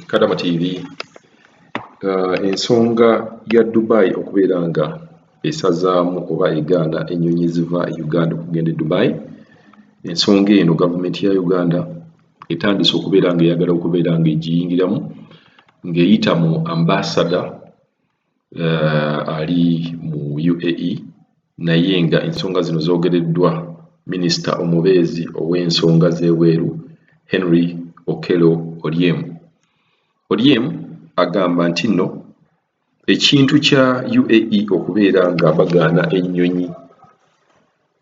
Kadama TV ensonga ya Dubai okubeera nga esazaamu oba egaana ennyonyi ziva e Uganda okugenda e Dubai. Ensonga eno gavumenti ya Uganda etandise okubeera nga eyagala okubeera nga egiyingiramu ng'eyita mu ambassador ali mu UAE, naye nga ensonga zino zoogereddwa minisita omubeezi ow'ensonga z'ebweru Henry Okello Oryem agamba nti nno ekintu kya UAE okubeera nga bagaana ennyonyi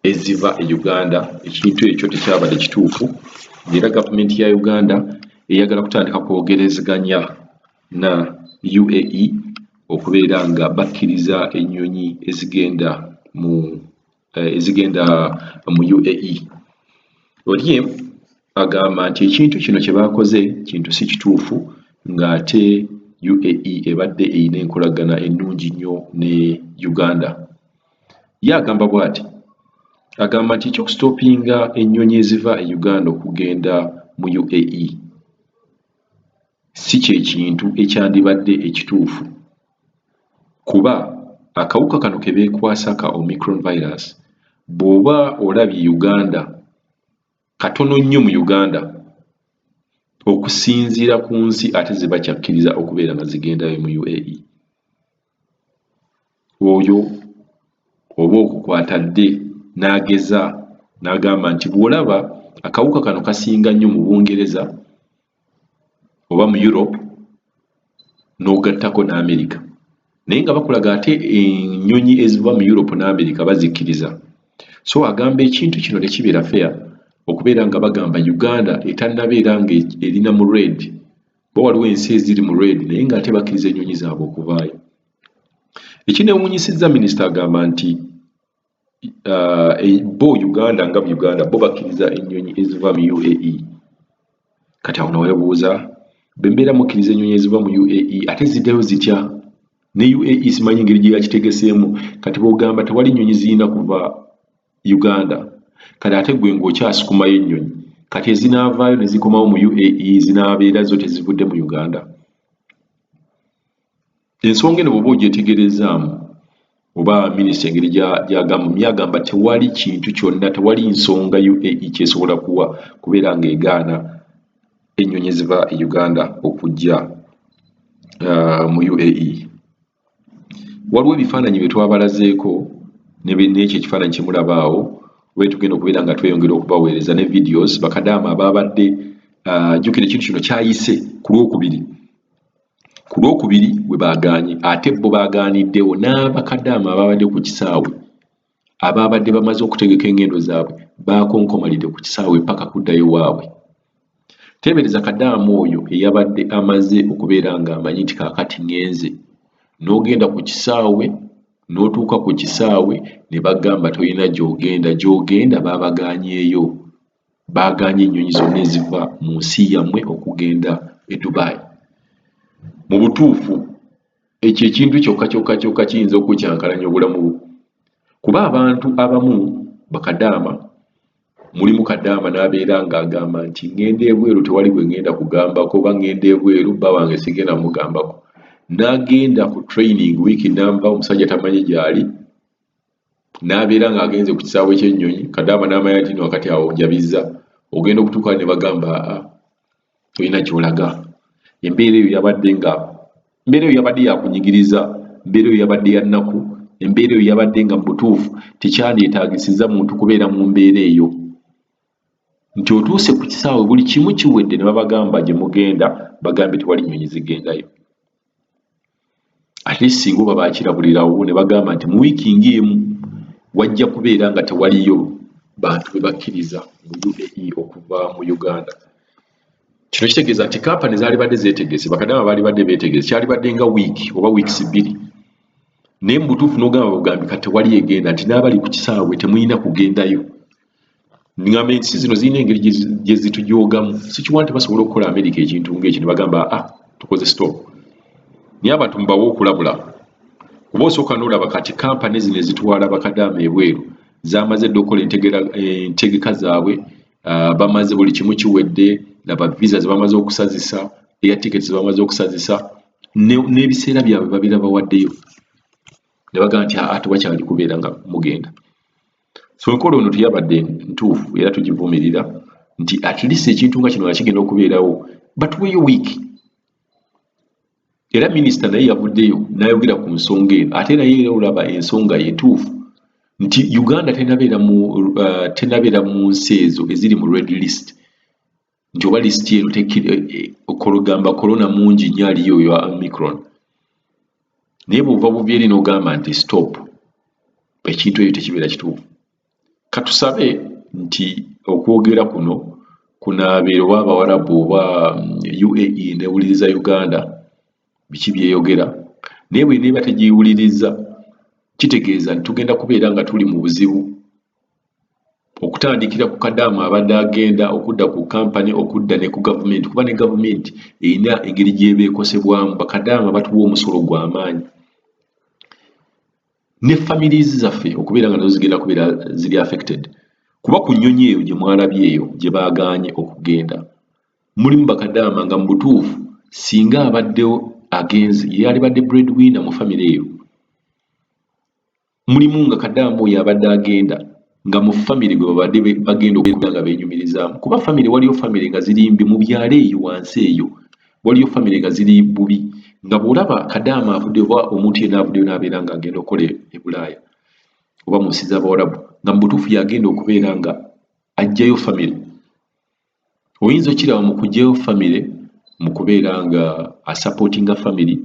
eziva e Uganda, ekintu ekyo tekyabadde kituufu, ng'era gavumenti ya Uganda eyagala kutandika kwogerezeganya na UAE okubeera nga bakkiriza ennyonyi ezigenda mu UAE. Oryem agamba nti ekintu kino kye baakoze kintu si kituufu, ng'ate UAE ebadde eyina enkolagana ennungi nnyo ne Uganda. Ye agamba bw'ati, agamba nti ekyokusitoopinga ennyonyi eziva e Uganda okugenda mu UAE si kye kintu ekyandibadde ekituufu, kuba akawuka kano ke beekwasa ka Omicron virus bw'oba olabye Uganda, katono nnyo mu Uganda okusinziira ku nsi ate ze bakyakkiriza okubeera nga zigendayo mu UAE. Oyo oba okukwata dde n'ageza n'agamba nti bw'olaba akawuka kano kasinga nnyo mu Bungereza oba mu Europe n'ogattako n'America, naye nga bakulaga ate ennyonyi eziva mu Europe n'America bazikkiriza. So agamba ekintu kino tekibeera fair okubeera nga bagamba Uganda etannabeera nga erina mu red, bo waliwo ensi eziri mu red naye ng'ate bakkiriza ennyonyi zaabwe okuvaayo. Ekineewuunyisizza minisita agamba nti bo Uganda nga Uganda bo bakkiriza ennyonyi eziva mu UAE. Kati awo nawebuuza, bembeera mukkiriza ennyonyi eziva mu UAE ate ziddayo zitya? Ne UAE simanyi ngeri gye yakitegeseemu. Kati bw'ogamba tewali nnyonyi zirina kuva Uganda, kati ate gwe ng'okyasukumayo ennyonyi, kati ezinaavaayo ne zikomawo mu UAE zinaabeera zo tezivudde mu Uganda. Ensonga eno bw'oba ogyetegerezaamu oba minisita engeri gy'agamba tewali kintu kyonna, tewali nsonga UAE kyesobola kuwa kubeera ng'egaana ennyonyi eziva e Uganda okujja mu UAE. Waliwo ebifaananyi bye twabalazeeko n'ekyo ekifaananyi kye mulaba awo, we tugenda okubeera nga tweyongera okubaweereza ne videos bakadaama abaabadde jjukira ekintu kino kyayise ku Lwokubiri we baagaanye, ate bo baagaaniddewo n'abakadaama abaabadde ku kisaawe abaabadde bamaze okutegeka engendo zaabwe baakonkomalidde ku kisaawe paka kuddayo waabwe. Teebereza kadaamu oyo eyabadde amaze okubeera ng'amanyi nti kaakati ngenze, n'ogenda ku kisaawe n'otuuka ku kisaawe ne bagamba tolina gy'ogenda baabagaanyeeyo, baagaanye ennyonyi zonna eziva mu nsi yammwe okugenda e Dubai. Mu butuufu ekyo ekintu kyokka kiyinza okukyankalanya obulamu bwo, kuba abantu abamu bakadaama, mulimu kadaama n'abeera ng'agamba nti ngenda ebweru tewali gwe ngenda kugambako, oba ngenda ebweru bba wange sigenda mugambako, n'agenda ku training wiiki namba omusajja tamanyi gy'ali, n'abeera ng'agenze ku kisaawe ky'ennyonyi, kadaama n'amanya nti no kati awo njabizza, ogenda okutuuka ne bagamba tolina gy'olaga. Embeera eyo yabadde yakunyigiriza, embeera eyo yabadde ya nnaku, embeera eyo yabadde nga mu butuufu tekyandyetaagisizza muntu kubeera mu mbeera eyo. Nti otuuse ku kisaawe buli kimu kiwedde ne babagamba gye mugenda bagambye tewali nnyonyi zigendayo. Ate singa oba baakirabulirawo ne bagamba nti mu wiiki ng'emu wajja kubeera nga tewaliyo bantu be bakkiriza mu UAE okuva mu Uganda. Kino kitegeeza nti kampani zaali badde zeetegese, bakadaama baali badde beetegese, kyali badde nga wiiki oba wiikisi bbiri, naye mu butuufu n'ogamba bugambi kati tewali egenda, nti n'abali ku kisaawe temulina kugendayo. Ngamba ensi zino zirina engeri gye zitujoogamu, sikiwa nti basobola okukola America ekintu ng'ekyo ne bagamba tukoze stop. Naye abantu mubawe okulabula, kuba osooka n'olaba kati kampani zino ezitwala bakadaama ebweru zamaze dde okukola entegeka zaabwe, bamaze buli kimu kiwedde, laba visa ze bamaze okusazisa, eya tickets bamaze okusazisa n'ebiseera byabwe babiraba waddeyo ne bagaa nti tubakyali kubeera nga mugenda. So enkola ono tuyabadde ntuufu era tugivumirira nti at least ekintu nga kino nga kigenda okubeerawo batuweeyo wiiki. Era minisita naye yavuddeyo n'ayogera ku nsonga eno ate naye era olaba ensonga yetuufu nti Uganda tenabeera mu nsi ezo eziri mu red list nti oba list eno okologamba corona mungi nnyo aliyo ya Omicron naye bw'ova buvi eri n'ogamba nti stop ekintu ekyo tekibeera kituufu. Katusabe nti okwogera kuno kunaabeera oba Abawarabu oba UAE newuliriza Uganda biki byeyogera naye bw'eneeba tegiwuliriza kitegeeza nti tugenda kubeera nga tuli mu buzibu okutandikira ku kadaamu abadde agenda okudda ku kampani okudda ne ku gavumenti kuba ne gavumenti erina engeri gy'eba ekosebwamu bakadaamu batuwa omusolo gw'amaanyi ne families zaffe okubeera nga nazo zigenda kubeera ziri affected kuba ku nnyonyi eyo gye mwalabye eyo gye baagaanye okugenda mulimu bakadaama nga mu butuufu singa abaddewo agenze yali badde breadwinner mu family eyo mulimu nga kadaamu oyo abadde agenda nga mu family gwe babadde bagenda okubeera nga beenyumirizaamu kuba family waliyo family nga ziri mbi mu byalo eyo wansi eyo waliyo family nga ziri bubi nga bw'olaba kadaamu avudde oba omuntu yenna avuddeyo n'abeera nga agenda okukola e Bulaaya oba mu nsi z'Abawarabu nga mu butuufu yagenda okubeera nga aggyayo family. Oyinza okiraba mu kuggyayo family mu kubeera nga asupportinga family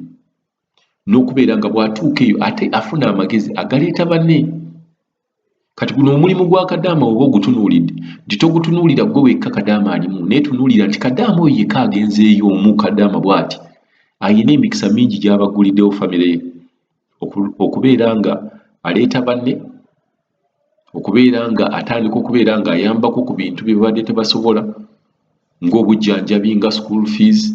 n'okubeera nga bw'atuuka eyo ate afuna amagezi agaleeta banne. Kati guno omulimu gwa kadaama oba ogutunuulidde nti togutunuulira gwe wekka kadaama alimu naye tunuulira nti kadaama oyo yekka agenzeeyo omu kadaama bw'ati ayina emikisa mingi gy'abaguliddewo family ye okubeera nga aleeta banne okubeera nga atandika okubeera nga ayambako ku bintu bye babadde tebasobola ng'obujjanjabi nga school fees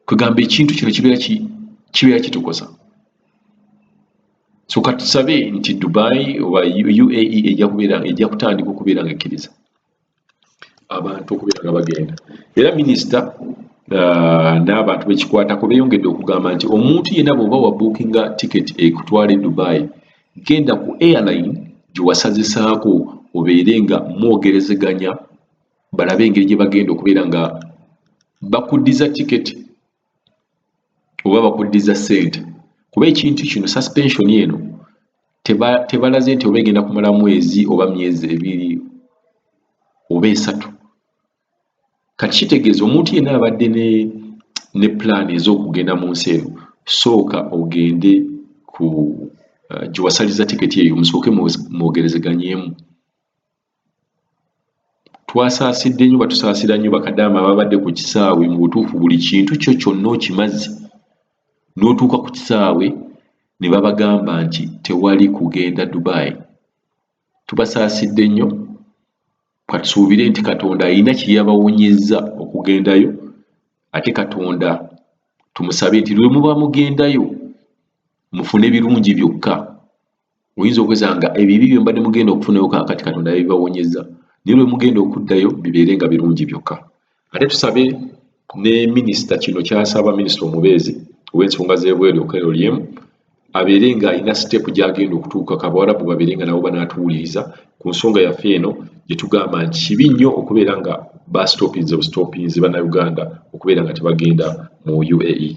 kwegamba ekintu kino kibeera kitukosa. So katusabe nti Dubai oba UAE ejja kutandika okubeera nga ekkiriza abantu okubeera nga bagenda era minisita n'abantu bekikwatako beeyongedde okugamba nti omuntu yenna bw'oba wabuukinga tiketi ekutwala e Dubai genda ku airline gye wasazisaako obeere nga mwogerezeganya balabe engeri gye bagenda okubeera nga bakuddiza tiketi oba bakuddiza ssente kuba ekintu kino suspension eno tebalaze nti oba egenda kumala mwezi oba myezi 2 oba 3 kati kitegeeza omuntu yenna abadde ne plan ez'okugenda mu nsi eno sooka ogende ku gye wasaliza tiketi eyo musooke mwogerezeganyeemu. Twasaasidde nnyo batusaasira nnyo bakadaama ababadde ku kisaawe mu butuufu buli kintu kyo kyonna okimazi n'otuuka ku kisaawe ne babagamba nti tewali kugenda Dubai. Tubasaasidde nnyo katusuubire nti Katonda alina kye yabawonyezza okugendayo ate Katonda tumusabe nti lwe muba mugendayo mufune birungi byokka. Oyinza okweza nga ebibi bye mbadde mugenda okufunayo kaakati Katonda yabibawonyezza naye lwe mugenda okuddayo bibeere nga birungi byokka. Ate tusabe ne minisita kino kyasaba minisita omubeezi ow'ensonga z'ebweru Okello abeere nga alina step gy'agenda okutuuka Abawarabu babeere nga nabo banaatuwuliriza ku nsonga yaffe eno gye tugamba nti kibi nnyo okubeera nga bastoppinze bannayuganda okubeera nga tebagenda mu UAE.